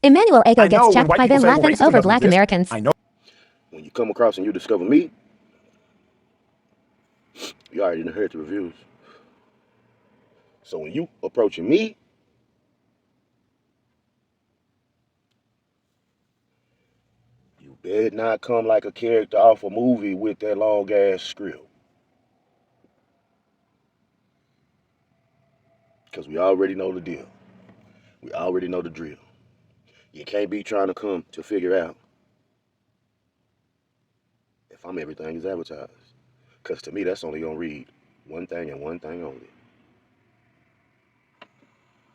Emmanuel Ago I know gets when checked white by people Van say, well, Lathan racism over doesn't black exist. Americans. I know. When you come across and you discover me, you already done heard the reviews. So when you approaching me, you better not come like a character off a movie with that long ass script. Because we already know the deal. We already know the drill. You can't be trying to come to figure out if I'm everything is advertised. Because to me, that's only going to read one thing and one thing only.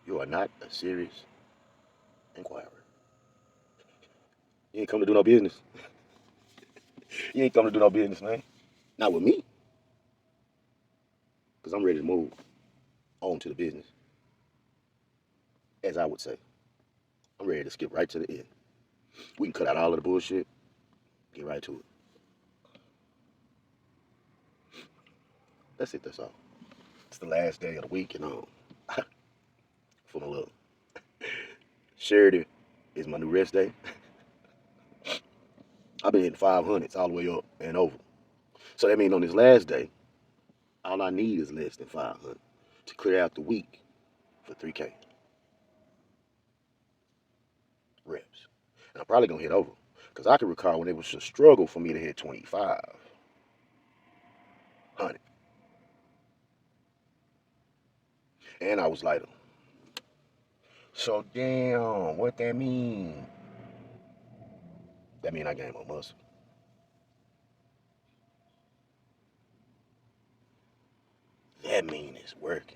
You are not a serious inquirer. You ain't come to do no business. You ain't come to do no business, man. Not with me. Because I'm ready to move on to the business. As I would say. I'm ready to skip right to the end. We can cut out all of the bullshit. Get right to it. That's it, that's all. It's the last day of the week, for my little Saturday is my new rest day. I've been hitting 500s all the way up and over. So that means on this last day, all I need is less than 500 to clear out the week for 3K reps. And I'm probably going to hit over. Because I can recall when it was a struggle for me to hit 2,500. And I was lighter. So damn, what that mean? That mean I gained more muscle. That mean it's working.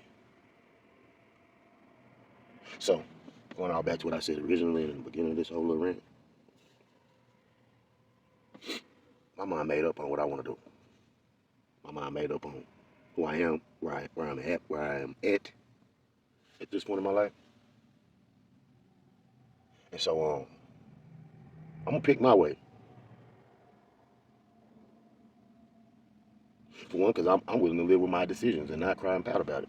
So, going all back to what I said originally in the beginning of this whole little rant, my mind made up on what I want to do. My mind made up on who I am, where I am at this point in my life. And so, I'm gonna pick my way. For one, because I'm willing to live with my decisions and not cry and pout about it.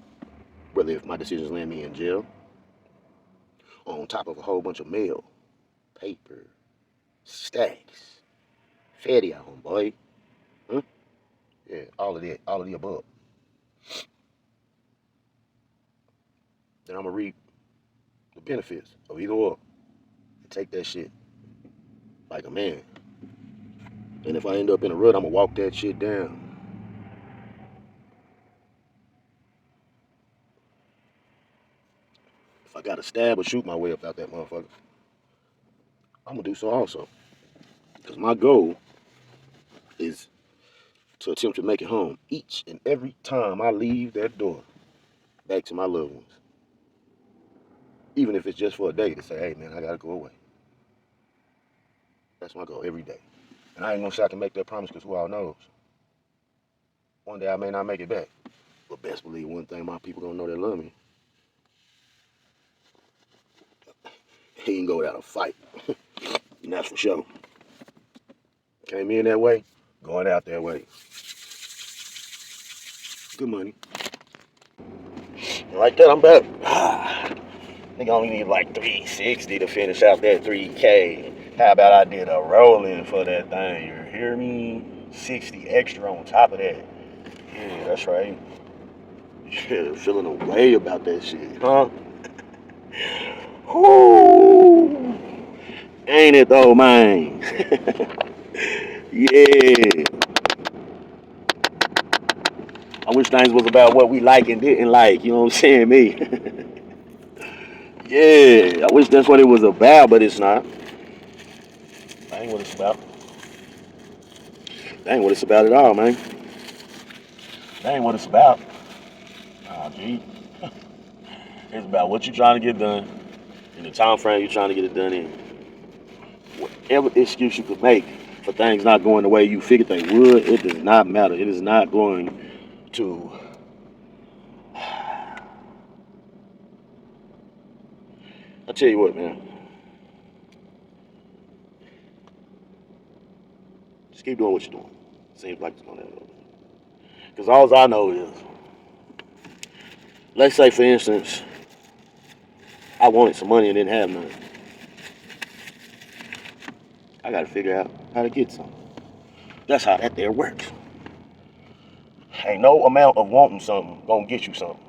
Whether if my decisions land me in jail, on top of a whole bunch of mail, paper, stacks, fatty out, homeboy. Huh? Yeah, all of that, all of the above. Then I'm gonna reap the benefits of either or. And take that shit like a man. And if I end up in a rut, I'm gonna walk that shit down. If I gotta stab or shoot my way up out that motherfucker, I'm gonna do so also. Because my goal is to attempt to make it home each and every time I leave that door back to my loved ones. Even if it's just for a day to say, hey man, I gotta go away. That's my goal every day. And I ain't gonna say I can make that promise because who all knows? One day I may not make it back. But best believe one thing, my people gonna know they love me. He ain't go without a fight. And that's for sure. Came in that way, going out that way. Good money. And like that, I'm back. Nigga only need like 360 to finish out that 3K. How about I did a rolling for that thing? You hear me? 60 extra on top of that. Yeah, that's right. Yeah, feeling a way about that shit, huh? Whoo! Ain't it though, man? Yeah. I wish things was about what we like and didn't like. You know what I'm saying, me? Yeah. I wish that's what it was about, but it's not. That ain't what it's about. That ain't what it's about at all, man. That ain't what it's about. Nah, G. It's about what you're trying to get done in the time frame you're trying to get it done in. Whatever excuse you could make for things not going the way you figured they would, it does not matter. It is not going to. I tell you what, man. Just keep doing what you're doing. Seems like it's gonna happen. Because all I know is, let's say for instance, I wanted some money and didn't have none. I got to figure out how to get some. That's how that there works. Ain't no amount of wanting something gonna get you something.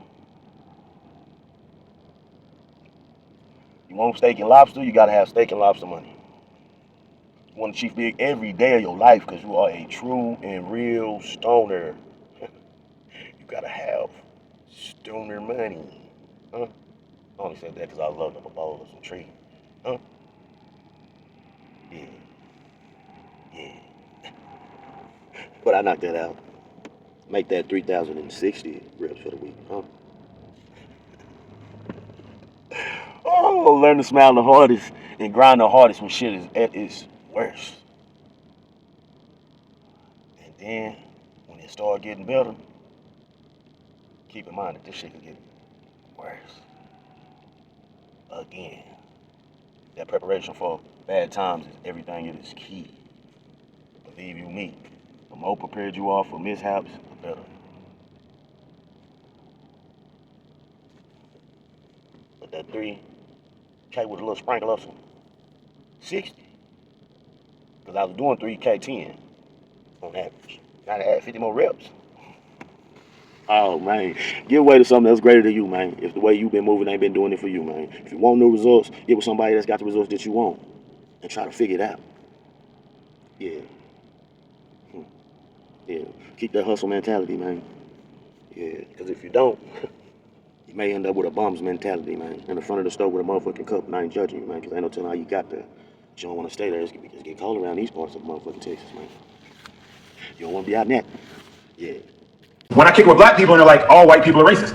You want steak and lobster, you gotta have steak and lobster money. You want to chief big every day of your life because you are a true and real stoner. You gotta have stoner money. Huh? I only said that because I love them a bowl of some tree. Huh? Yeah. Yeah. But I knocked that out. Make that 3,060 reps for the week. Huh? Oh, learn to smile the hardest and grind the hardest when shit is at its worst. And then when it start getting better, keep in mind that this shit can get worse. Again. That preparation for bad times is everything. It is key. Believe you me. The more prepared you are for mishaps, the better. But that 3K with a little sprinkle of some 60. Because I was doing 3K 10 on average. Gotta add 50 more reps. Oh, man. Give way to something that's greater than you, man. If the way you've been moving ain't been doing it for you, man. If you want new results, get with somebody that's got the results that you want. And try to figure it out. Yeah. Yeah. Keep that hustle mentality, man. Yeah. Because if you don't, you may end up with a bum's mentality, man. In the front of the store with a motherfucking cup, and I ain't judging you, man. Because I ain't no telling how you got there. But you don't want to stay there. It's get cold around these parts of motherfucking Texas, man. You don't want to be out in that. Yeah. When I kick with black people and they're like, all white people are racist.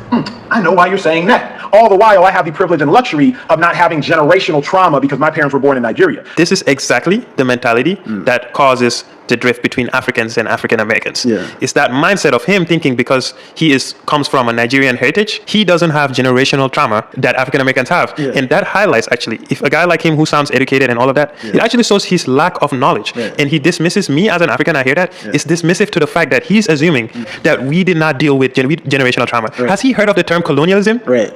I know why you're saying that. All the while, I have the privilege and luxury of not having generational trauma because my parents were born in Nigeria. This is exactly the mentality that causes the drift between Africans and African Americans. Yeah. It's that mindset of him thinking because he comes from a Nigerian heritage, he doesn't have generational trauma that African Americans have. Yeah. And that highlights actually, if a guy like him who sounds educated and all of that, it actually shows his lack of knowledge. Right. And he dismisses me as an African, I hear that. It's dismissive to the fact that he's assuming that we did not deal with generational trauma. Right. Has he heard of the term colonialism? Right.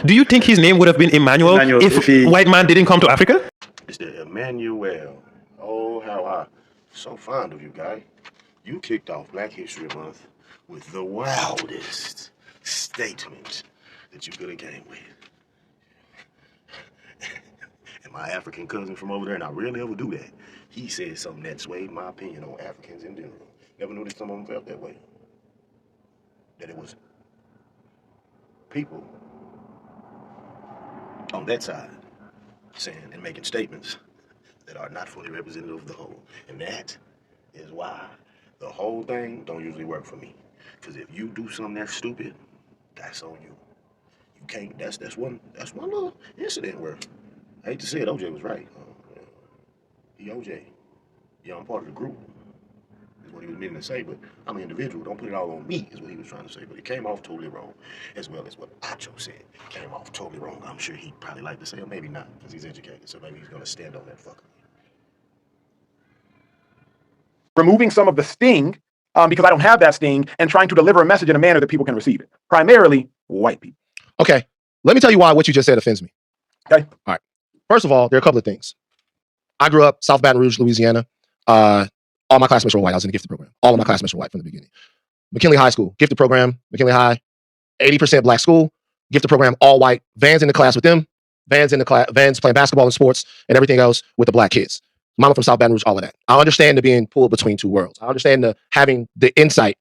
Do you think his name would have been Emmanuel if white man didn't come to Africa? It's the Emmanuel. Oh, how I so fond of you, guy. You kicked off Black History Month with the wildest statement that you could have came with. And my African cousin from over there, and I rarely ever do that, he said something that swayed my opinion on Africans in general. Never knew that some of them felt that way. That it was people on that side saying and making statements that are not fully representative of the whole. And that is why the whole thing don't usually work for me. Because if you do something that's stupid, that's on you. You can't, that's one little incident where, I hate to say it, OJ was right. He OJ. Yeah, I'm part of the group, is what he was meaning to say, but I'm an individual. Don't put it all on me, is what he was trying to say. But it came off totally wrong, as well as what Acho said. Came off totally wrong. I'm sure he'd probably like to say, or maybe not, because he's educated, so maybe he's going to stand on that fucker. Removing some of the sting because I don't have that sting and trying to deliver a message in a manner that people can receive it. Primarily white people. Okay, let me tell you why what you just said offends me. Okay. All right. First of all, there are a couple of things. I grew up South Baton Rouge, Louisiana. All my classmates were white. I was in the gifted program. All of my classmates were white from the beginning. McKinley High School, gifted program. McKinley High, 80% black school. Gifted program, all white. Vans in the class with them. Vans in the class. Vans playing basketball and sports and everything else with the black kids. Mama from South Baton Rouge, all of that. I understand the being pulled between two worlds. I understand the having the insight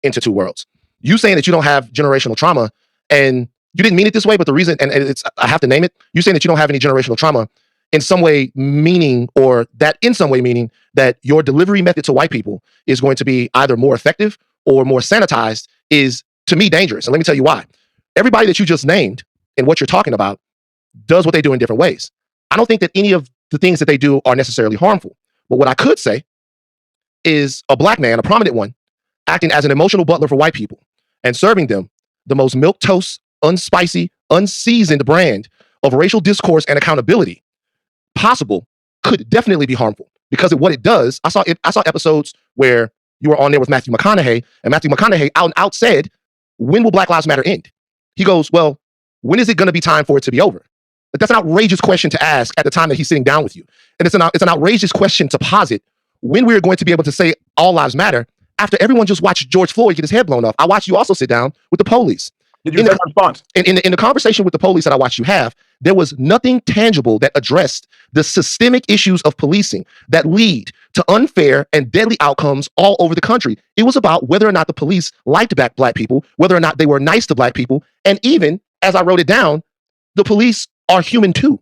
into two worlds. You saying that you don't have generational trauma, and you didn't mean it this way, but the reason, and it's, I have to name it, you saying that you don't have any generational trauma in some way meaning, or that in some way meaning that your delivery method to white people is going to be either more effective or more sanitized is, to me, dangerous. And let me tell you why. Everybody that you just named and what you're talking about does what they do in different ways. I don't think that any of the things that they do are necessarily harmful. But what I could say is a black man, a prominent one, acting as an emotional butler for white people and serving them the most milquetoast, unspicy, unseasoned brand of racial discourse and accountability possible could definitely be harmful. Because of what it does, I saw episodes where you were on there with Matthew McConaughey, and Matthew McConaughey out and out said, when will Black Lives Matter end? He goes, well, when is it going to be time for it to be over? Like, that's an outrageous question to ask at the time that he's sitting down with you. And it's an outrageous question to posit when we're going to be able to say all lives matter after everyone just watched George Floyd get his head blown off. I watched you also sit down with the police. Did you In get the- a response? In the conversation with the police that I watched you have, there was nothing tangible that addressed the systemic issues of policing that lead to unfair and deadly outcomes all over the country. It was about whether or not the police liked black people, whether or not they were nice to black people, and even, as I wrote it down, the police are human too.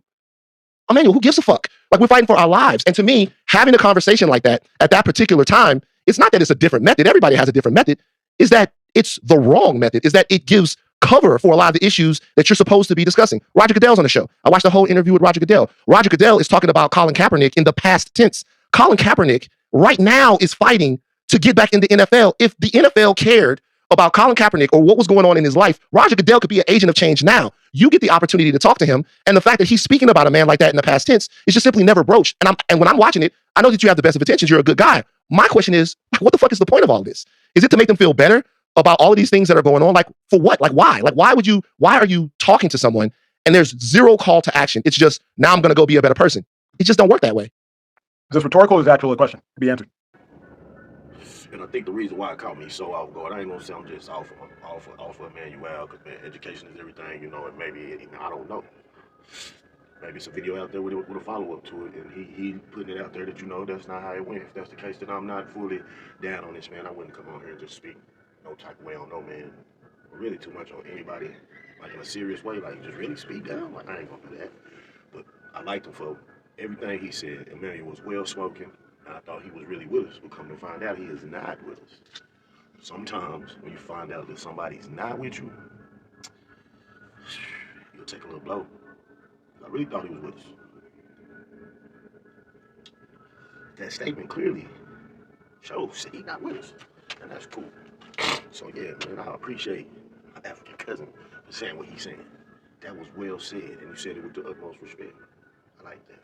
Emmanuel, who gives a fuck? Like, we're fighting for our lives. And to me, having a conversation like that at that particular time, it's not that it's a different method. Everybody has a different method. Is that it's the wrong method. Is that it gives cover for a lot of the issues that you're supposed to be discussing. Roger Goodell's on the show. I watched the whole interview with Roger Goodell. Roger Goodell is talking about Colin Kaepernick in the past tense. Colin Kaepernick right now is fighting to get back in the NFL. If the NFL cared about Colin Kaepernick or what was going on in his life, Roger Goodell could be an agent of change now. You get the opportunity to talk to him, and the fact that he's speaking about a man like that in the past tense is just simply never broached. And when I'm watching it, I know that you have the best of intentions. You're a good guy. My question is, what the fuck is the point of all this? Is it to make them feel better about all of these things that are going on? Like, for what? Like, why? Like, why are you talking to someone and there's zero call to action? It's just, now I'm going to go be a better person. It just don't work that way. Is this rhetorical or is it actually a question to be answered? And I think the reason why it caught me so off guard, I ain't gonna say I'm just off of Emmanuel, because education is everything, you know, and maybe, I don't know. Maybe it's a video out there with a follow-up to it, and he putting it out there that, you know, that's not how it went. If that's the case, then I'm not fully down on this, man. I wouldn't come on here and just speak no type of way on no man, or really too much on anybody, like in a serious way, like just really speak down. Like, I ain't gonna do that. But I liked him for everything he said. Emmanuel was well-spoken. I thought he was really with us, but come to find out he is not with us. Sometimes when you find out that somebody's not with you, you'll take a little blow. I really thought he was with us. That statement clearly shows he's not with us, and that's cool. So yeah, man, I appreciate my African cousin for saying what he's saying. That was well said, and you said it with the utmost respect. I like that.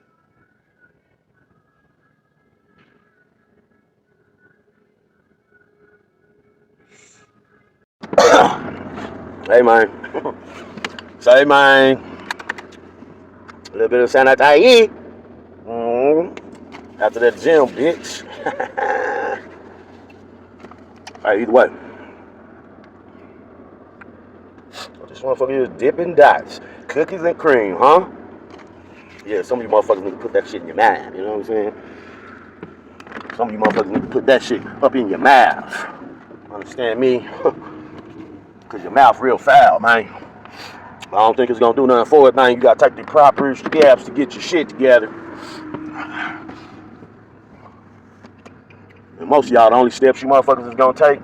Hey man, say man, a little bit of sanitize. After that gym, bitch. Alright, either way. This motherfucker is Dippin' Dots, cookies and cream, huh? Yeah, some of you motherfuckers need to put that shit in your mind, you know what I'm saying? Some of you motherfuckers need to put that shit up in your mouth. Understand me? Cause your mouth real foul, man. I don't think it's gonna do nothing for it, man. You gotta take the proper steps to get your shit together. And most of y'all, the only steps you motherfuckers is gonna take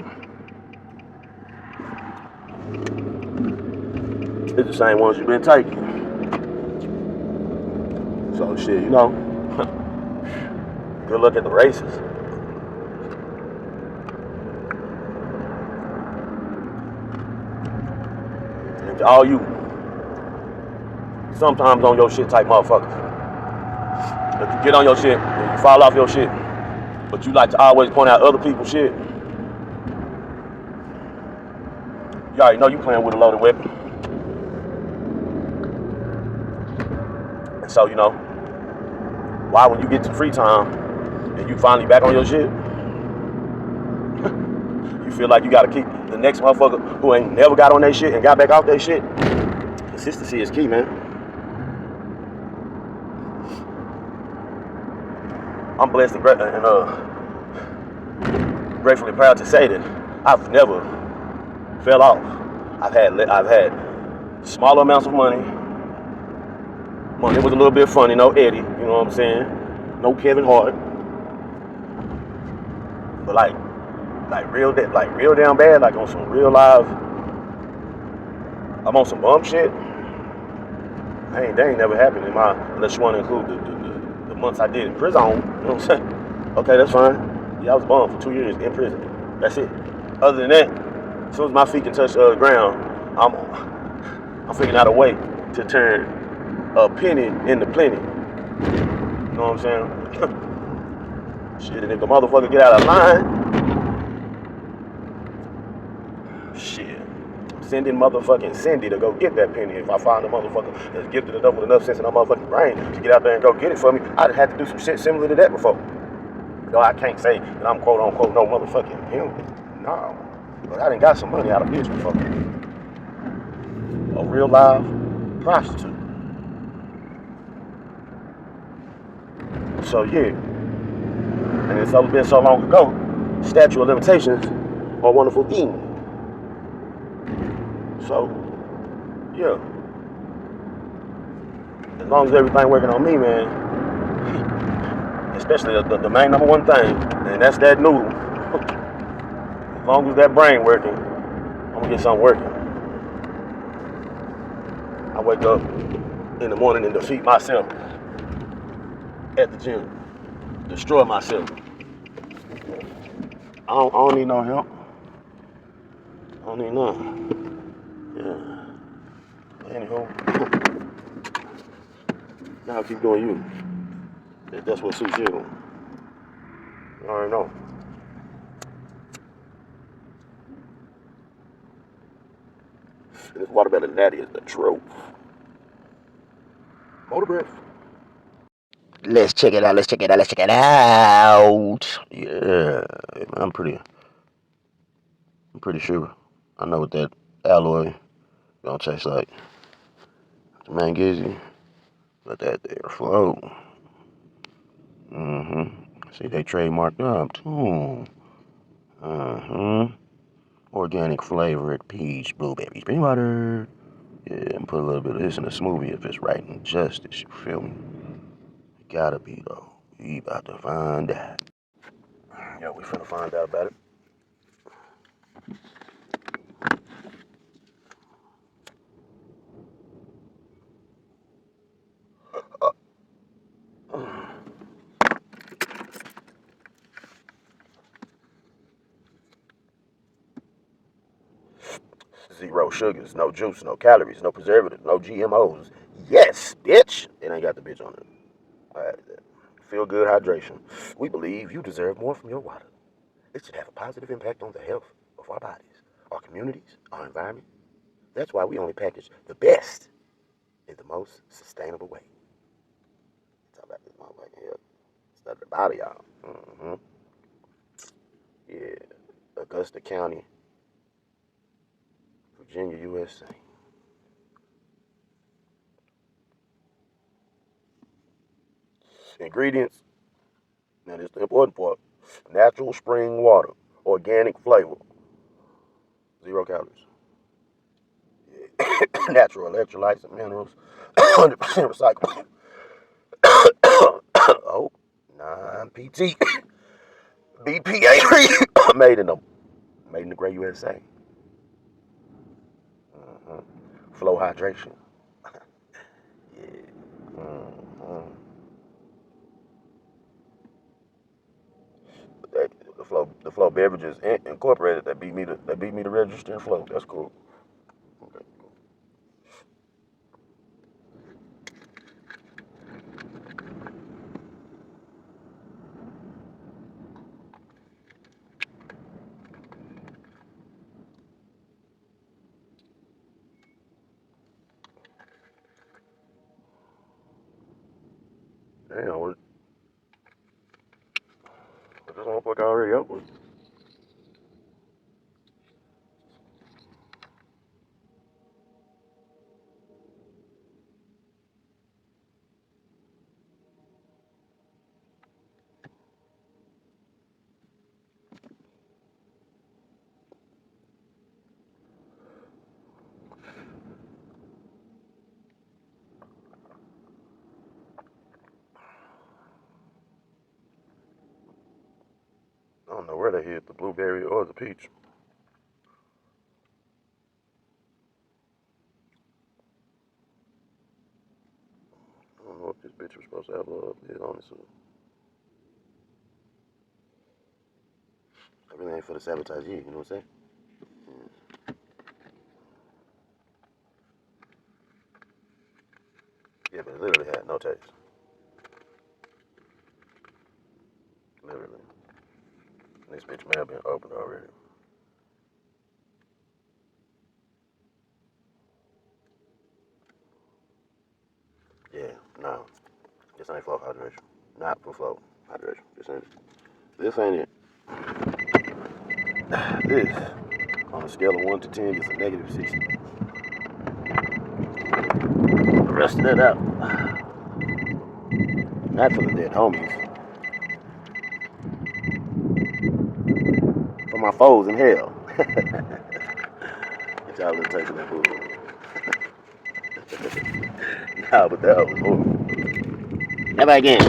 is the same ones you've been taking. So shit, you know. Good luck at the races. And to all you sometimes on your shit type motherfuckers, if you get on your shit and you fall off your shit, but you like to always point out other people's shit, you already know you playing with a loaded weapon. And so, you know, why when you get to free time and you finally back on your shit, you feel like you gotta keep the next motherfucker who ain't never got on their shit and got back off their shit. Consistency is key, man. I'm blessed and gratefully proud to say that I've never fell off. I've had small amounts of money. Money was a little bit funny, no Eddie, you know what I'm saying? No Kevin Hart. But like real down bad, like on some real live, I'm on some bum shit. They ain't never happened in my, unless you want to include the months I did in prison, you know what I'm saying? Okay, that's fine. Yeah, I was bummed for 2 years in prison. That's it. Other than that, as soon as my feet can touch the ground, I'm figuring out a way to turn a penny into plenty. You know what I'm saying? Shit, and if the motherfucker get out of line, shit, sending motherfucking Cindy to go get that penny. If I find a motherfucker that's gifted enough with enough sense in my motherfucking brain to get out there and go get it for me, I'd have had to do some shit similar to that before. No, I can't say that I'm quote unquote no motherfucking pimp. No. But I done got some money out of bitch before. A real live prostitute. So yeah. And it's been so long ago, statute of limitations are a wonderful thing. So, yeah. As long as everything working on me, man, especially the main number one thing, and that's that noodle. As long as that brain working, I'm gonna get something working. I wake up in the morning and defeat myself at the gym. Destroy myself. I don't need no help. I don't need none. Yeah. Anywho, now keep doing you. If that's what suits you. You already know. This water better than that is the truth. Motor breath. Let's check it out. Yeah, I'm pretty sure I know what that alloy gonna taste like. The Mangizi, let that there flow. See, they trademarked up too. Organic flavored peach blueberry spring water. Yeah, and put a little bit of this in a smoothie if it's right and justice. You feel me? It gotta be though. We about to find out. Yeah, we finna find out about it. Zero sugars, no juice, no calories, no preservatives, no GMOs. Yes, bitch. It ain't got the bitch on it. All right, feel good hydration. We believe you deserve more from your water. It should have a positive impact on the health of our bodies, our communities, our environment. That's why we only package the best in the most sustainable way. Talk about this motherfucking health. It's not about it, y'all. Yeah, Augusta County, Virginia, USA. Ingredients, now this is the important part. Natural spring water, organic flavor, 0 calories. Natural electrolytes and minerals, 100% recyclable. Oh, non-PT, BPA, made in the great USA. Flow hydration. Yeah. The flow beverages incorporated that beat me to register and flow. That's cool. Okay. Damn, what this motherfucker already up with? I don't know where they hit, the blueberry or the peach. I don't know if this bitch was supposed to have a lid on it, so I really ain't for the sabotagee, you know what I'm saying? Yeah, but it literally had no taste. Literally. This bitch may have been opened already. hydration. Not for flow. Hydration. This ain't it. This ain't it. This, on a scale of 1 to 10, is a negative 60. The rest of that out. Not for the dead homies. For my foes in hell. Get y'all a little taste of that food. Nah, but that was horrible. Never again.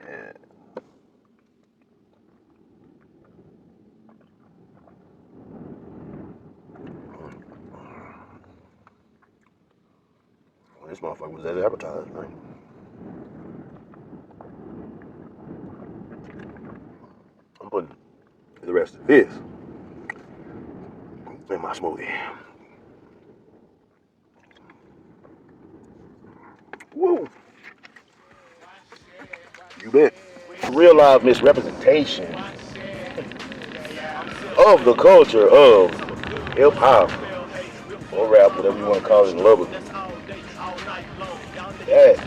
Yeah. Well, this motherfucker was as advertised, man. I'm putting the rest of this in my smoothie. Woo! You bet. Real live misrepresentation of the culture of hip hop or rap, whatever you want to call it, in Lubbock. That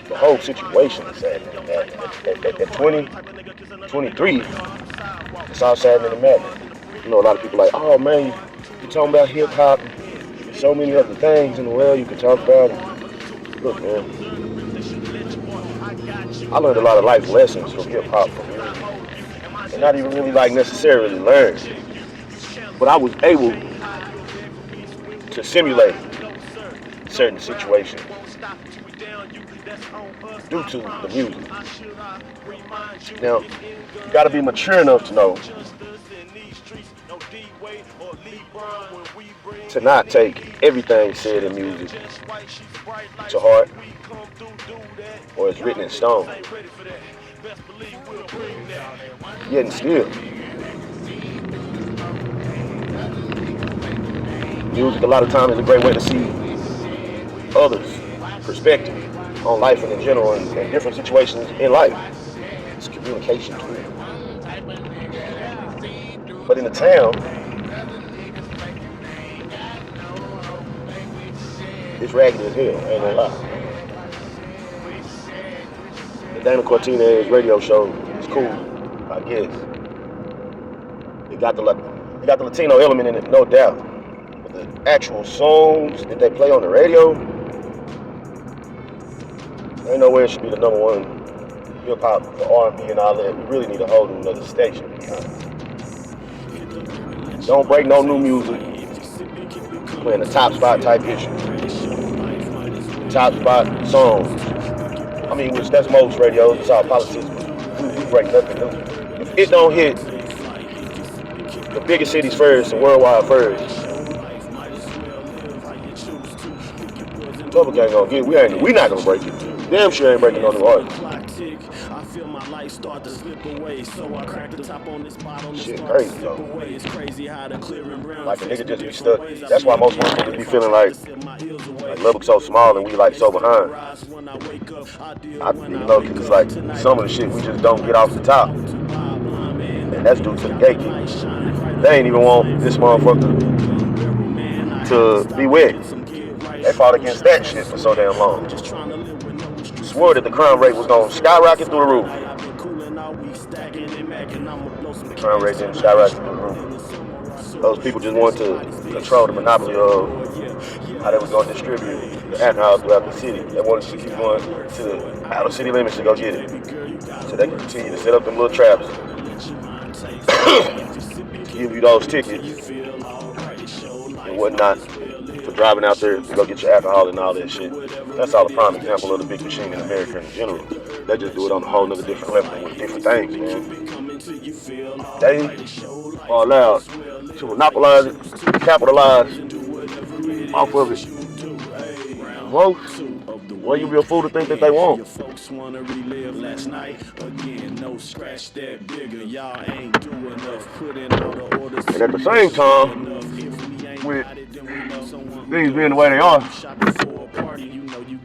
the whole situation is sad. At 20, 23, it's all sad and madness. You know, a lot of people like, oh man, you talking about hip hop, so many other things in the world you can talk about. Look, man, I learned a lot of life lessons from hip hop, and not even really like necessarily learn, but I was able to simulate certain situations due to the music. Now, you gotta be mature enough to know to not take everything said in music to heart or it's written in stone. Yet and still, music a lot of times is a great way to see others' perspective on life and in general and different situations in life. It's a communication tool. But in the town, it's raggedy as hell, ain't no lie. The Dana Cortinez radio show is cool, I guess. It got the Latino element in it, no doubt. But the actual songs that they play on the radio, ain't no way it should be the #1 hip hop for R&B and all that. We really need a whole new another station. Don't break no new music. Playing the top spot type issue. Top spot songs. I mean, which that's most radios, it's all politics. We break nothing new. If it don't hit the biggest cities first and worldwide first, Public ain't gonna get. We not gonna break it. Damn sure ain't breaking no new artists. Shit crazy though. Like a nigga just be stuck. That's why most motherfuckers be feeling like Lubbock's so small and we like so behind. I you know, cause it's like some of the shit we just don't get off the top. And that's due to the gatekeepers. They ain't even want this motherfucker to be wet. They fought against that shit for so damn long. Swore that the crime rate was gonna skyrocket through the roof. The crime rate didn't skyrocket through the roof. Those people just wanted to control the monopoly of how they was gonna distribute the alcohol throughout the city. They wanted to keep going to the outer city limits to go get it. So they can continue to set up them little traps. Give you those tickets and whatnot for driving out there to go get your alcohol and all that shit. That's all a prime example of the big machine in America in general. They just do it on a whole nother different level with different things, man. They are allowed to monopolize it, capitalize off of it. Most, well, you be a fool to think that they won't. And at the same time, with things being the way they are,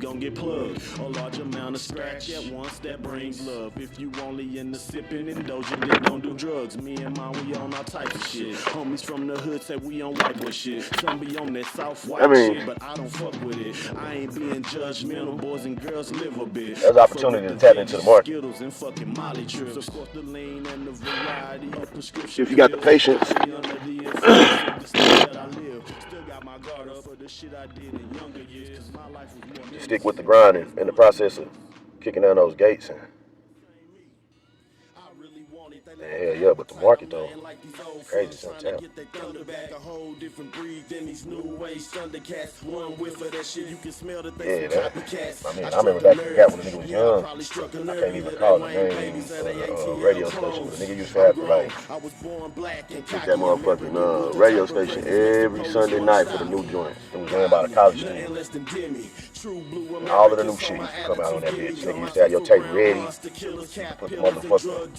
gon' get plugged. A large amount of scratch at once that brings love. If you only into sipping, indulging, then don't do drugs. Me and mine, we on all types of shit. Homies from the hood say we on white boy shit. Some be on that soft white shit, but I don't fuck with it. I ain't being judgmental, boys and girls live a bit. There's opportunity to tap into the market. Skittles and fucking Molly trips. Of course, the lean and the variety of prescription. If you got the patience, you stick with the grind and in the process of kicking down those gates. And hell yeah, but the market though, crazy sometimes. Yeah, that, I mean, I remember back in the gap when the nigga was young. I can't even call the name radio station, but the nigga used to have to like hit that motherfucking radio station every Sunday night for the new joints. It was ran by the college student. And all of the new shit used to come out on that bitch. Nigga used to have your tape ready. Put the motherfucker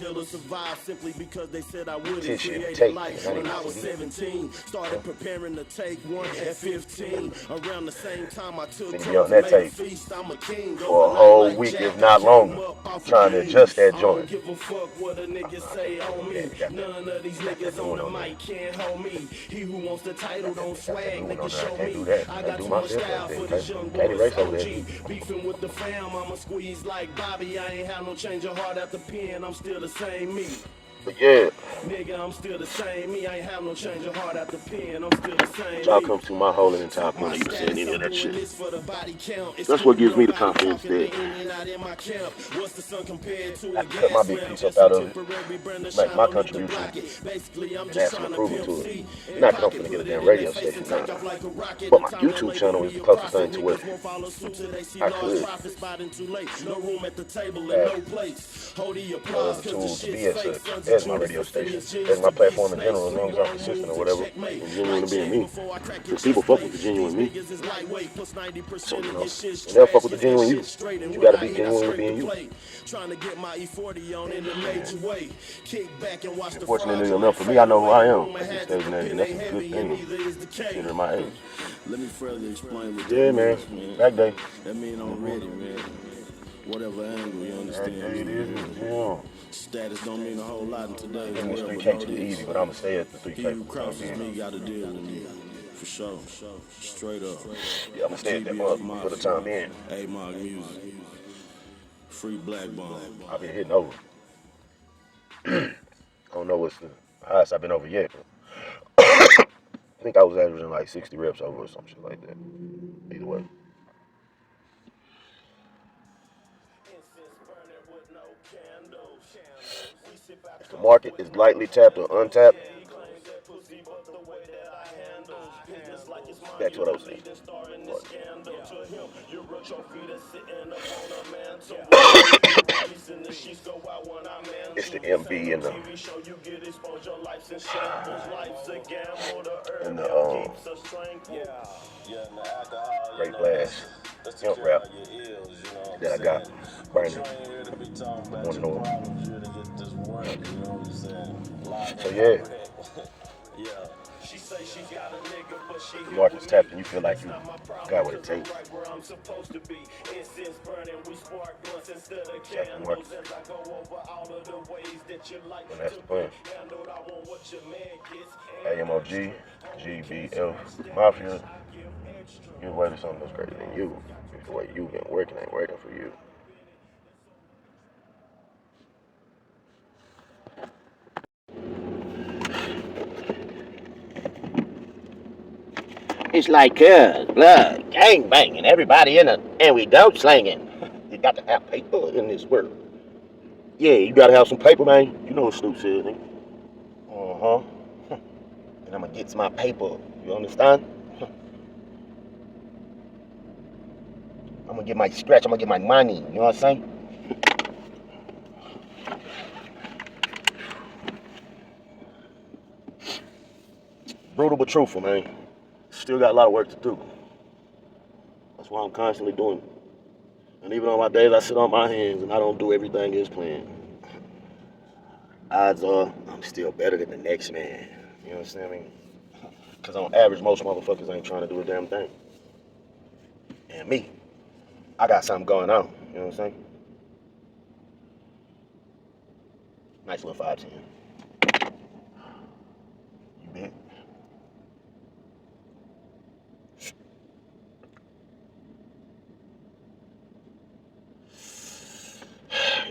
tissue tape. When I was 17, started preparing to take one at 15. Around the same time I took be on that tape for a whole week, if not longer, trying to adjust that joint. Give a fuck what a nigga say on me. None of these niggas on the mic can't hold me. He who wants the title don't swag, nigga show me. I got too much style for this young boy. OG beefing with the fam, I'ma squeeze like Bobby. I ain't have no change of heart at the pen. I'm still the same me. But yeah, nigga, I'm still the same me. I ain't have no change of heart at the pen. I'm still the same. Y'all come through my hole in the top when you saying any of that shit. That's what gives me the confidence that I can cut my big piece up out of it, make my contribution, and add some improvement to it. Not that I'm finna get a damn radio station, nah. But my YouTube channel is the closest thing to what I could add tool to be as my radio station, as my platform in general, as long as I'm consistent or whatever, and genuine to being me. Because people fuck with the genuine me. So, you know, and they'll fuck with the genuine you. You gotta be genuine with being you. Fortunately enough for me, I know who I am at this stage, and that's a good thing, considering my age. Let me further explain. Yeah, man. Back day. That mean I'm ready, man. Whatever angle, you understand? It is, yeah. Status don't mean a whole lot in today. And this 3K too easy, but I'ma stay at the 3K. He who crosses me gotta deal with me. For sure. Straight up. Yeah, I'ma stay at that motherfucker for the time being. A-Mog Music. Free Black Bomb. I've been hitting over. I don't know what's the highest I've been over yet, but I think I was averaging like 60 reps over or some shit like that. Either way. If the market is lightly tapped or untapped, back to what I was saying. It's the MB and the Great Blast hemp wrap that I got burning on the north. So yeah, the market's tapped and you feel like you got what it takes. Tap the market. And that's the plan. AMOG, GBF, Mafia, you way to something that's greater than you. If the way you've been working ain't working for you. It's like blood, gang banging, everybody in it, and we dope slanging. You got to have paper in this world. Yeah, you gotta have some paper, man. You know what Snoop said, nigga. And I'ma get my paper, you understand? I'm gonna get my scratch, I'm gonna get my money, you know what I'm saying? Brutal but truthful, man. Still got a lot of work to do. That's why I'm constantly doing it. And even on my days I sit on my hands and I don't do everything as planned, odds are I'm still better than the next man. You understand what I mean? Because on average, most motherfuckers ain't trying to do a damn thing. And me, I got something going on. You know what I'm saying? Nice little 510. You bet.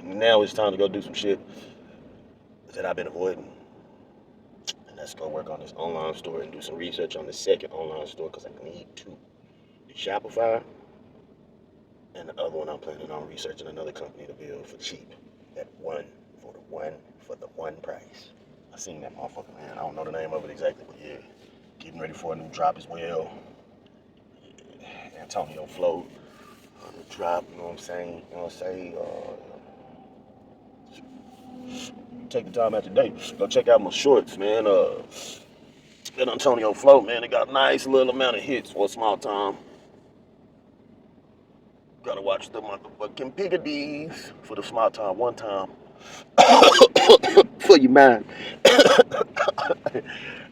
Now it's time to go do some shit that I've been avoiding. And let's go work on this online store and do some research on the second online store because I need two. The Shopify and the other one I'm planning on researching another company to build for cheap. At for the one price. I seen that motherfucker, man. I don't know the name of it exactly, but yeah. Getting ready for a new drop as well. Antonio Flow on the drop, you know what I'm saying? You know what I'm saying? Take the time out today. Go check out my shorts, man. That Antonio Flow, man, it got a nice little amount of hits for a small time. Gotta watch the motherfucking Pickadees for the small time one time. For your mind.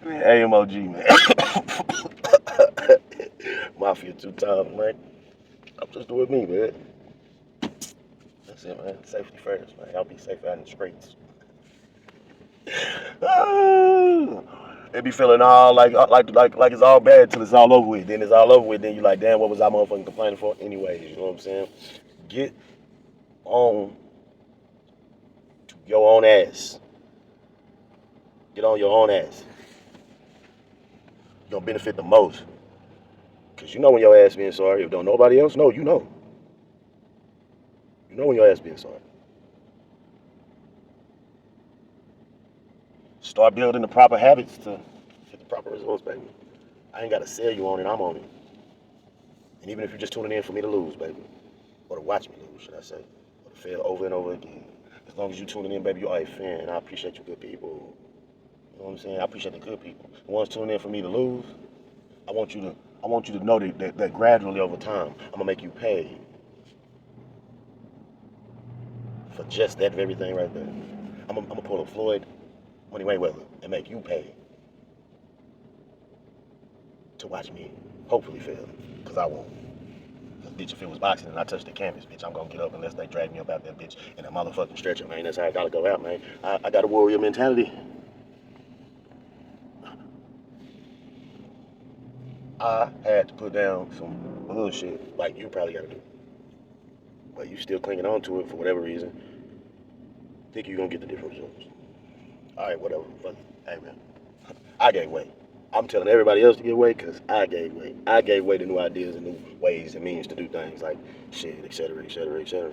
AMOG, man. Mafia 2 times, man. I'm just doing me, man. That's it, man. Safety first, man. Y'all be safe out in the streets. They be feeling all like it's all bad till it's all over with. Then it's all over with. Then you like, damn, what was I motherfucking complaining for? Anyways, you know what I'm saying? Get on to your own ass. Get on your own ass. You're gonna benefit the most. Cause you know when your ass being sorry. If don't nobody else know, you know. You know when your ass being sorry. Start building the proper habits to get the proper results, baby. I ain't gotta sell you on it, I'm on it. And even if you're just tuning in for me to lose, baby. Or to watch me lose, should I say. Or to fail over and over again. As long as you tuning in, baby, you are a fan. And I appreciate you good people. You know what I'm saying? I appreciate the good people. The ones tuning in for me to lose, I want you to know that gradually over time, I'm gonna make you pay for just that very thing right there. I'm gonna pull a Floyd Money Mayweather and make you pay to watch me hopefully fail. Cause I won't. Cause bitch, if it was boxing and I touched the canvas, bitch, I'm gonna get up unless they drag me up out that bitch in a motherfucking stretcher, man. That's how I gotta go out, man. I got a warrior mentality. I had to put down some bullshit like you probably gotta do. But you still clinging on to it for whatever reason. Think you're gonna get the different results. Alright, whatever. Fuck it. Hey man. I gave way. I'm telling everybody else to get away because I gave way. I gave way to new ideas and new ways and means to do things like shit, etc., etc., etc.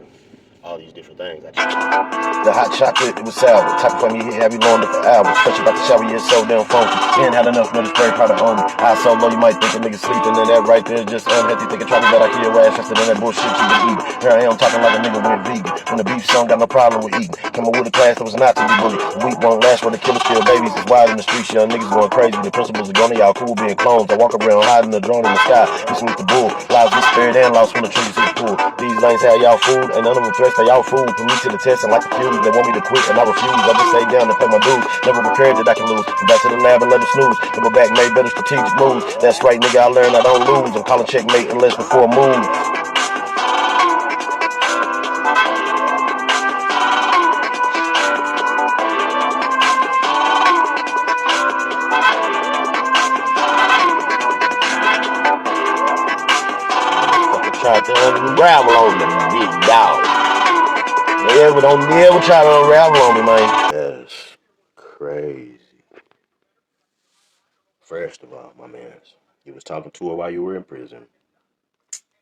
All these different things. The hot chocolate, it was sour. Top from me here, have you loaned it for hours. Fresh about the shower, yeah, so damn funky. Ain't had enough, but it's very proud of owning. I so low, you might think a nigga sleeping, and that right there just unhealthy. Thinking try to bet I kill your ass faster than that bullshit you been eating. Here I am talking like a nigga went vegan. When the beef song, got no problem with eating. Come up with a class that was not to be bullied. The weak won't last when the killer still babies. It's wild in the streets, young niggas going crazy. The principles are gonna y'all cool being clones. I walk around hiding the drone in the sky. Listen with the bull. Lives get spared and lost when the triggers hit the pool. These lanes have y'all food, and none of them threats, they y'all food. Put me to the test and like the fuse. They want me to quit and I refuse. I just stay down and pay my dues. Never prepared that I can lose. Go back to the lab and let them snooze. Then go back, made better strategic moves. That's right, nigga, I learned I don't lose. I'm calling checkmate unless before a move. Try to unravel on me, big dog. Don't never try to unravel on me, man. That's crazy. First of all, my man, you was talking to her while you were in prison,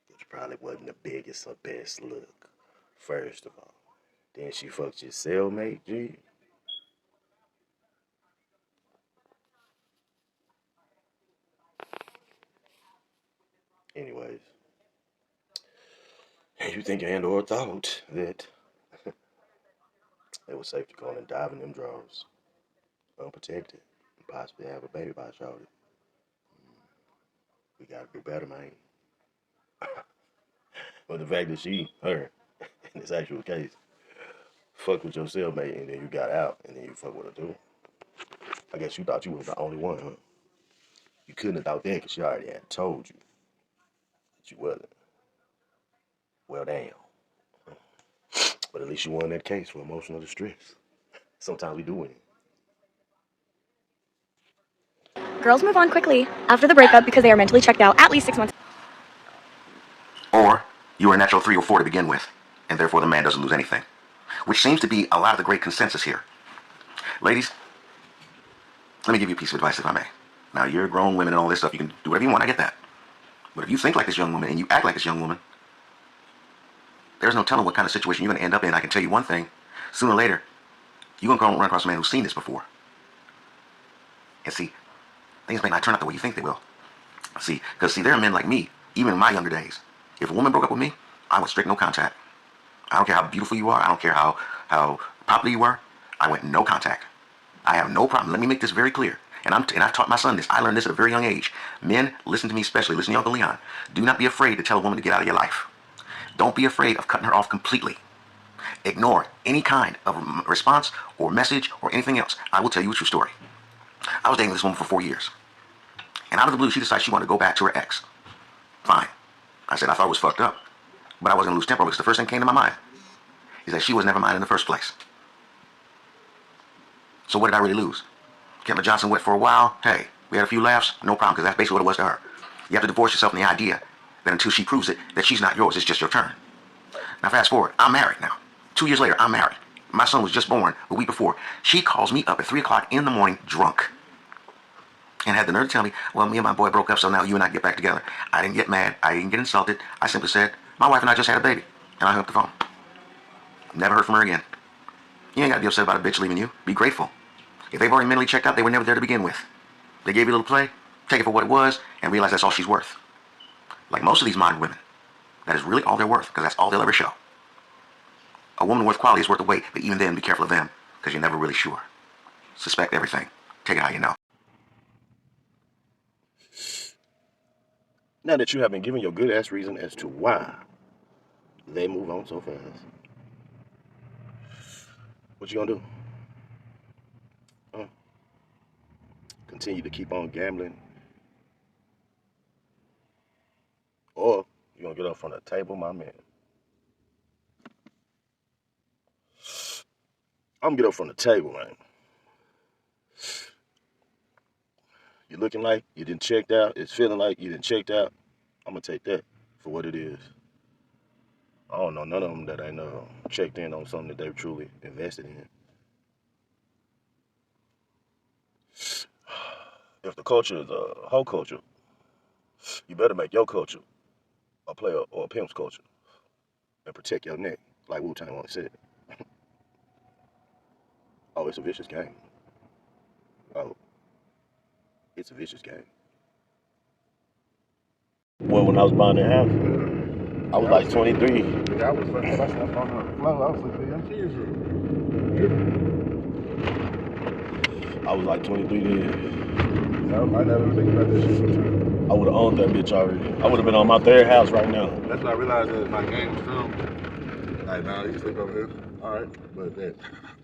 which probably wasn't the biggest or best look. First of all. Then she fucked your cellmate, G. Anyways, you think and/or thought that it was safe to go in and dive in them drawers, unprotected, and possibly have a baby by Shawty. We gotta do better, man. But the fact that her, in this actual case, fucked with your cellmate and then you got out and then you fuck with her too. I guess you thought you was the only one, huh? You couldn't have thought that because she already had told you that you wasn't. Well, damn. But at least you won that case for emotional distress. Sometimes we do win. Girls move on quickly after the breakup because they are mentally checked out at least 6 months. Or you are a natural 3 or 4 to begin with, and therefore the man doesn't lose anything. Which seems to be a lot of the great consensus here. Ladies, let me give you a piece of advice if I may. Now, you're grown women and all this stuff. You can do whatever you want. I get that. But if you think like this young woman and you act like this young woman, there's no telling what kind of situation you're going to end up in. I can tell you one thing. Sooner or later, you're going to run across a man who's seen this before. And see, things may not turn out the way you think they will. See, because there are men like me, even in my younger days. If a woman broke up with me, I went straight no contact. I don't care how beautiful you are. I don't care how popular you were. I went no contact. I have no problem. Let me make this very clear. And I've taught my son this. I learned this at a very young age. Men, listen to me especially. Listen to Uncle Leon. Do not be afraid to tell a woman to get out of your life. Don't be afraid of cutting her off completely. Ignore any kind of response or message or anything else. I will tell you a true story. I was dating this woman for 4 years. And out of the blue, she decided she wanted to go back to her ex. Fine. I said I thought it was fucked up. But I wasn't going to lose temper because the first thing came to my mind is that she was never mine in the first place. So what did I really lose? Kept my Johnson wet for a while. Hey, we had a few laughs. No problem, because that's basically what it was to her. You have to divorce yourself from the idea that until she proves it, that she's not yours, it's just your turn. Now fast forward, I'm married now. 2 years later, I'm married. My son was just born a week before. She calls me up at 3 o'clock in the morning drunk. And had the nerve to tell me, well, me and my boy broke up, so now you and I get back together. I didn't get mad. I didn't get insulted. I simply said, my wife and I just had a baby. And I hung up the phone. Never heard from her again. You ain't got to be upset about a bitch leaving you. Be grateful. If they've already mentally checked out, they were never there to begin with. They gave you a little play, take it for what it was, and realize that's all she's worth. Like most of these modern women, that is really all they're worth, because that's all they'll ever show. A woman worth quality is worth the wait, but even then, be careful of them, because you're never really sure. Suspect everything. Take it how you know. Now that you have been given your good ass reason as to why they move on so fast, what you gonna do? Continue to keep on gambling? Or you gonna get up from the table, my man? I'm gonna get up from the table, man. You're looking like you didn't checked out. It's feeling like you didn't checked out. I'm gonna take that for what it is. I don't know none of them that ain't checked in on something that they've truly invested in. If the culture is a whole culture, you better make your culture a player or a pimp's culture and protect your neck, like Wu-Tang once said. Oh, it's a vicious game. Oh, it's a vicious game. Well, when I was buying the house, I was like 23. I was fucking myself on the floor. I was looking at kids. I was like 23 then. No, I never think about this shit sometimes. I would have owned that bitch already. I would have been on my third house right now. That's when I realized that my game was strong. Like, nah, you can sleep over here. All right, but that,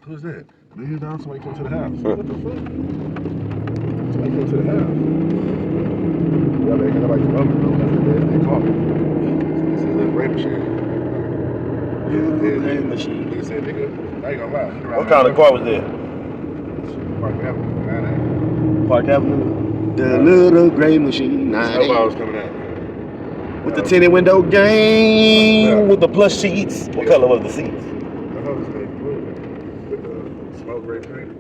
who's that? Niggas down, somebody come to the house. What the fuck? Somebody come to the house. Yeah, they ain't nobody come over. They call me. So they said, little gray machine. Gray machine. Nigga said, nigga, I ain't gonna lie. What kind of car was that? Park Avenue, 9A. Park Avenue? The little gray machine. Nobody was coming out. With the tinted window game, with the plush seats. What color was the seats? The host stayed blue with the smoke ray paint.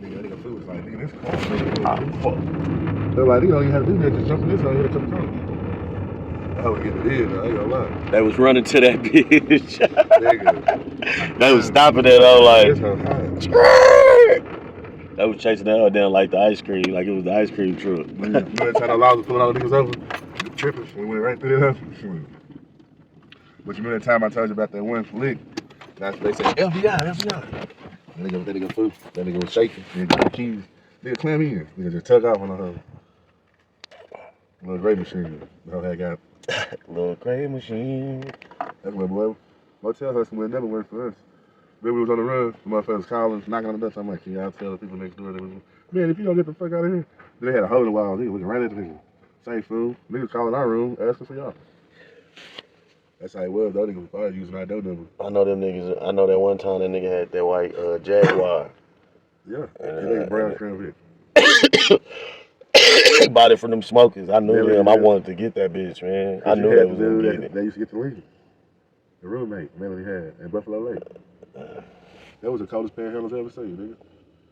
Nigga, food was like, nigga, this cold. Fuck. They're like, you know, you have to do that, just jump in this out here to come come. I would get the deal, though, I ain't gonna lie. They was running to that bitch. Nigga. They was stopping that all like. This was hot. They was chasing that her down like the ice cream, like it was the ice cream truck. You know that time the laws was pulling all the niggas over? Tripping, we went right through the house. But you remember that time I told you about that one flick? That's they said, FBI. That nigga food. That nigga was shaking. Nigga got the keys. Nigga clam in. Nigga just tuck off on the little gray machine. The whole had got. Little gray machine. That's what boy. Motel hustle would never work for us. Then we was on the run, the motherfuckers calling, knocking on the door. So I'm like, can y'all tell the people next door that was, man, if you don't get the fuck out of here. Then they had a hole in the wall. Nigga looking right at the nigga. Same fool. Niggas calling our room, asking for y'all. That's how it was. Those niggas was probably using our door number. I know them niggas. I know that one time that nigga had that white Jaguar. Yeah. And, And they brown Crown Vic. he bought it from them smokers. I knew Melody them. I Hill. wanted to get that bitch, man. I You knew had they the was gonna dude get that it. they used to get to Lincoln. The roommate, Melody had in Buffalo Lake. That was the coldest panhandlers I ever seen, nigga.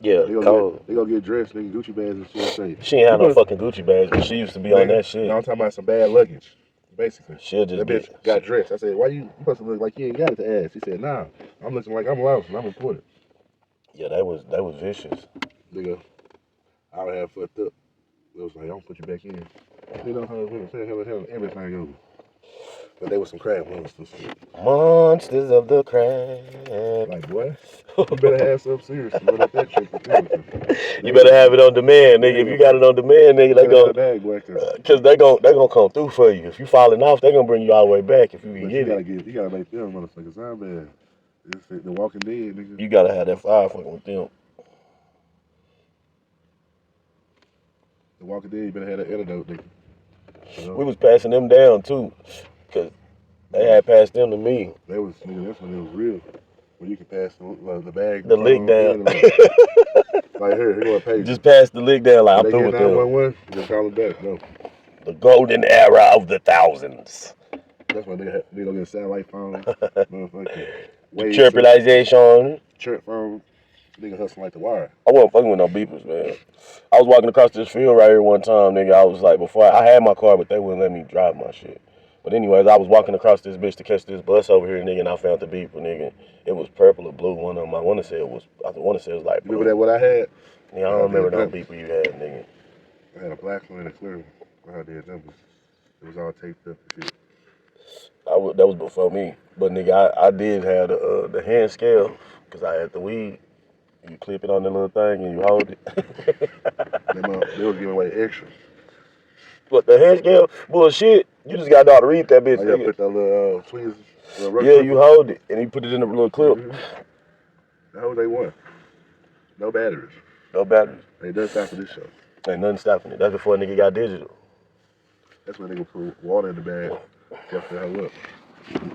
Yeah, cold. They go get dressed, nigga, Gucci bags and shit. Say, She ain't had no fucking Gucci bags, but she used to be on that shit. No, I'm talking about some bad luggage, basically. She'll just That bitch got dressed. I said, why you supposed to look like you ain't got it to ask? He said, nah, I'm looking like I'm lost and I'm important. Yeah, that was vicious. Nigga, I would have fucked up. It was like, I'm gonna put you back in. You know how it went, hell, everything over. But they was some crab monsters. Monsters of the crab. Like, boy, you better have something serious to run up that shit. You better have it on demand, nigga. If you got it on demand, nigga, they go, cause they gonna come through for you. If you falling off, they gonna bring you all the way back. If you can get it, you gotta make them motherfuckers sound bad. It's the Walking Dead, nigga. you gotta have that fire fucking with them. The Walking Dead, you better have that antidote, nigga. You know? We was passing them down too, cause they had passed them to me. They was, nigga, that's when it was real. When you could pass the bag, the lick down. Like here go a page. Just pass the lick down, like I'm through with them. 911, just call them back. No. The golden era of the thousands. That's why they don't get a satellite phone. Motherfucking Chirpilization. Chirp phone. Nigga hustling like the wire. I wasn't fucking with no beepers, man. I was walking across this field right here one time, nigga. I was like, before I had my car, but they wouldn't let me drive my shit. But anyways, I was walking across this bitch to catch this bus over here, nigga, and I found the beeper, nigga. It was purple or blue. One of them, I want to say it was like blue. Remember that what I had? Yeah, I don't remember no beeper you had, nigga. I had a black one and a clear one. I did numbers. It was all taped up and shit. That was before me. But nigga, I did have the hand scale because I had the weed. You clip it on the little thing and you hold it. They was giving away extra. But the hand scale, bullshit. You just got to know how to read that bitch. Oh, yeah, put that little tweezers. Yeah, you hold it and you put it in a little clip. Mm-hmm. That whole day one. No batteries. No batteries. Ain't nothing stopping this show. Ain't nothing stopping it. That's before a nigga got digital. That's when nigga put water in the bag. Kept the hell up.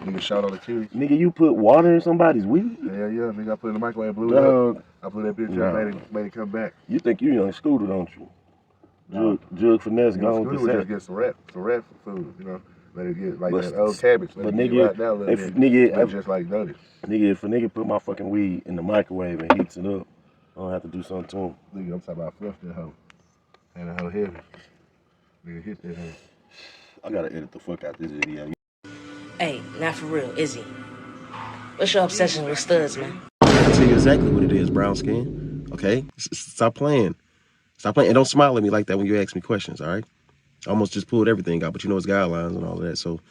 Nigga shot on the cue. Nigga, you put water in somebody's weed? Yeah. Nigga, I put it in the microwave, blew it up. I blew that bitch up, made it come back. You think you young Scooter, don't you? Jug finesse gone with the Scooter would just get some rat food, you know. Let it get like that old cabbage. But nigga, if just like notice. Nigga, if a nigga put my fucking weed in the microwave and heats it up, I don't have to do something to him. Nigga, I'm talking about fluff that hoe. And that hoe heavy. Nigga, hit that hoe. I gotta edit the fuck out this video. Hey, not for real, is he? What's your obsession with studs, man? I'll tell you exactly what it is, brown skin. Okay? Stop playing. Stop playing. And don't smile at me like that when you ask me questions, all right? I almost just pulled everything out, but you know it's guidelines and all of that, so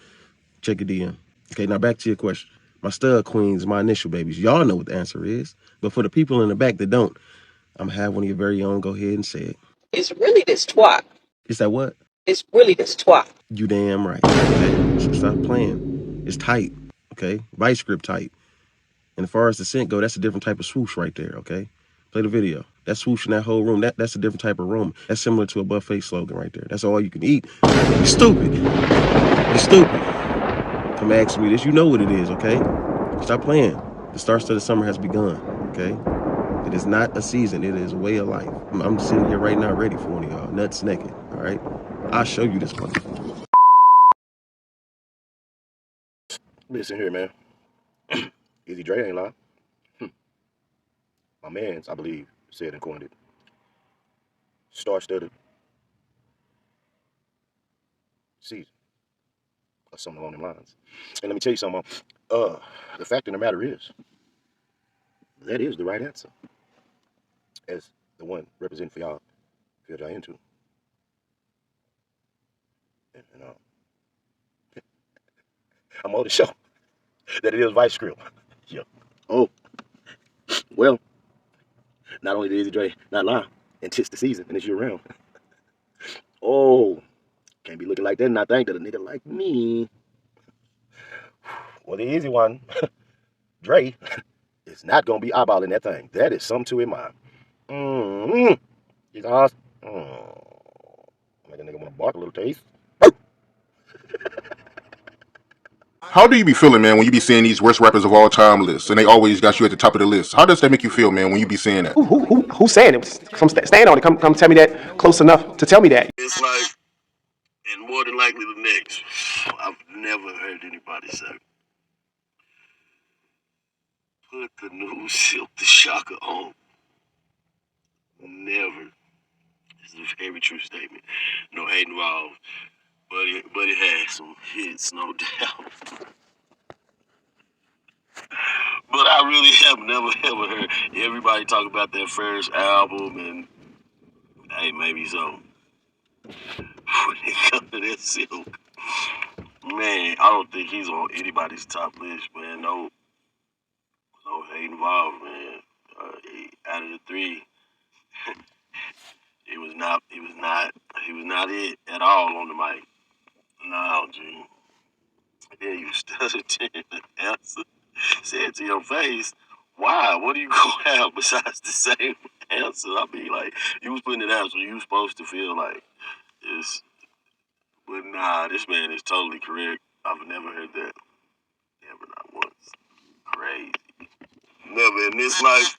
check your DM. Okay, now back to your question. My stud queens, my initial babies. Y'all know what the answer is. But for the people in the back that don't, I'm gonna have one of your very own go ahead and say it. It's really this twat. Is that what? It's really this twat. You damn right. Okay? So stop playing. It's tight. Okay? Vice grip tight. And as far as the scent go, that's a different type of swoosh right there, okay? Play the video. That swoosh in that whole room, that's a different type of aroma. That's similar to a buffet slogan right there. That's all you can eat. You stupid. You stupid. Come ask me this. You know what it is, okay? Stop playing. The start of the summer has begun, okay? It is not a season. It is a way of life. I'm sitting here right now ready for one of y'all. Nuts naked, all right? I'll show you this one. Listen here, man. Easy Dre ain't lying. My mans, I believe, said and coined it. Star-studded season. Or something along them lines. And let me tell you something. The fact of the matter is, that is the right answer. As the one representing for y'all, feel y'all into. And I'm on the show that it is Vice Grill. Yeah. Oh. Well, not only did Easy Dre not lie, and tis the season, and it's year round. Oh, can't be looking like that and not think that a nigga like me. Well, the easy one, Dre, is not gonna be eyeballing that thing. That is something to admire. You guys, make a nigga wanna bark a little taste. How do you be feeling, man, when you be seeing these worst rappers of all time lists, and they always got you at the top of the list? How does that make you feel, man, when you be seeing that? Who's saying it? Come stand on it. Come tell me that close enough to tell me that. It's like, and more than likely the next. I've never heard anybody say, put the new Silk the Shocker on. Never. It's a very true statement. No hate involved. But it had some hits, no doubt. But I really have never ever heard everybody talk about that first album, and hey, maybe so. When it comes to that Silk, man, I don't think he's on anybody's top list, man. No hate involved, man. Out of the three, he was not it at all on the mic. No, G. Yeah, you stuttered the answer. Said to your face, why? What are you gonna have besides the same answer? I mean, like, you was putting it out, so you was supposed to feel like this. But nah, this man is totally correct. I've never heard that. Never, not once. Crazy. Never in this life.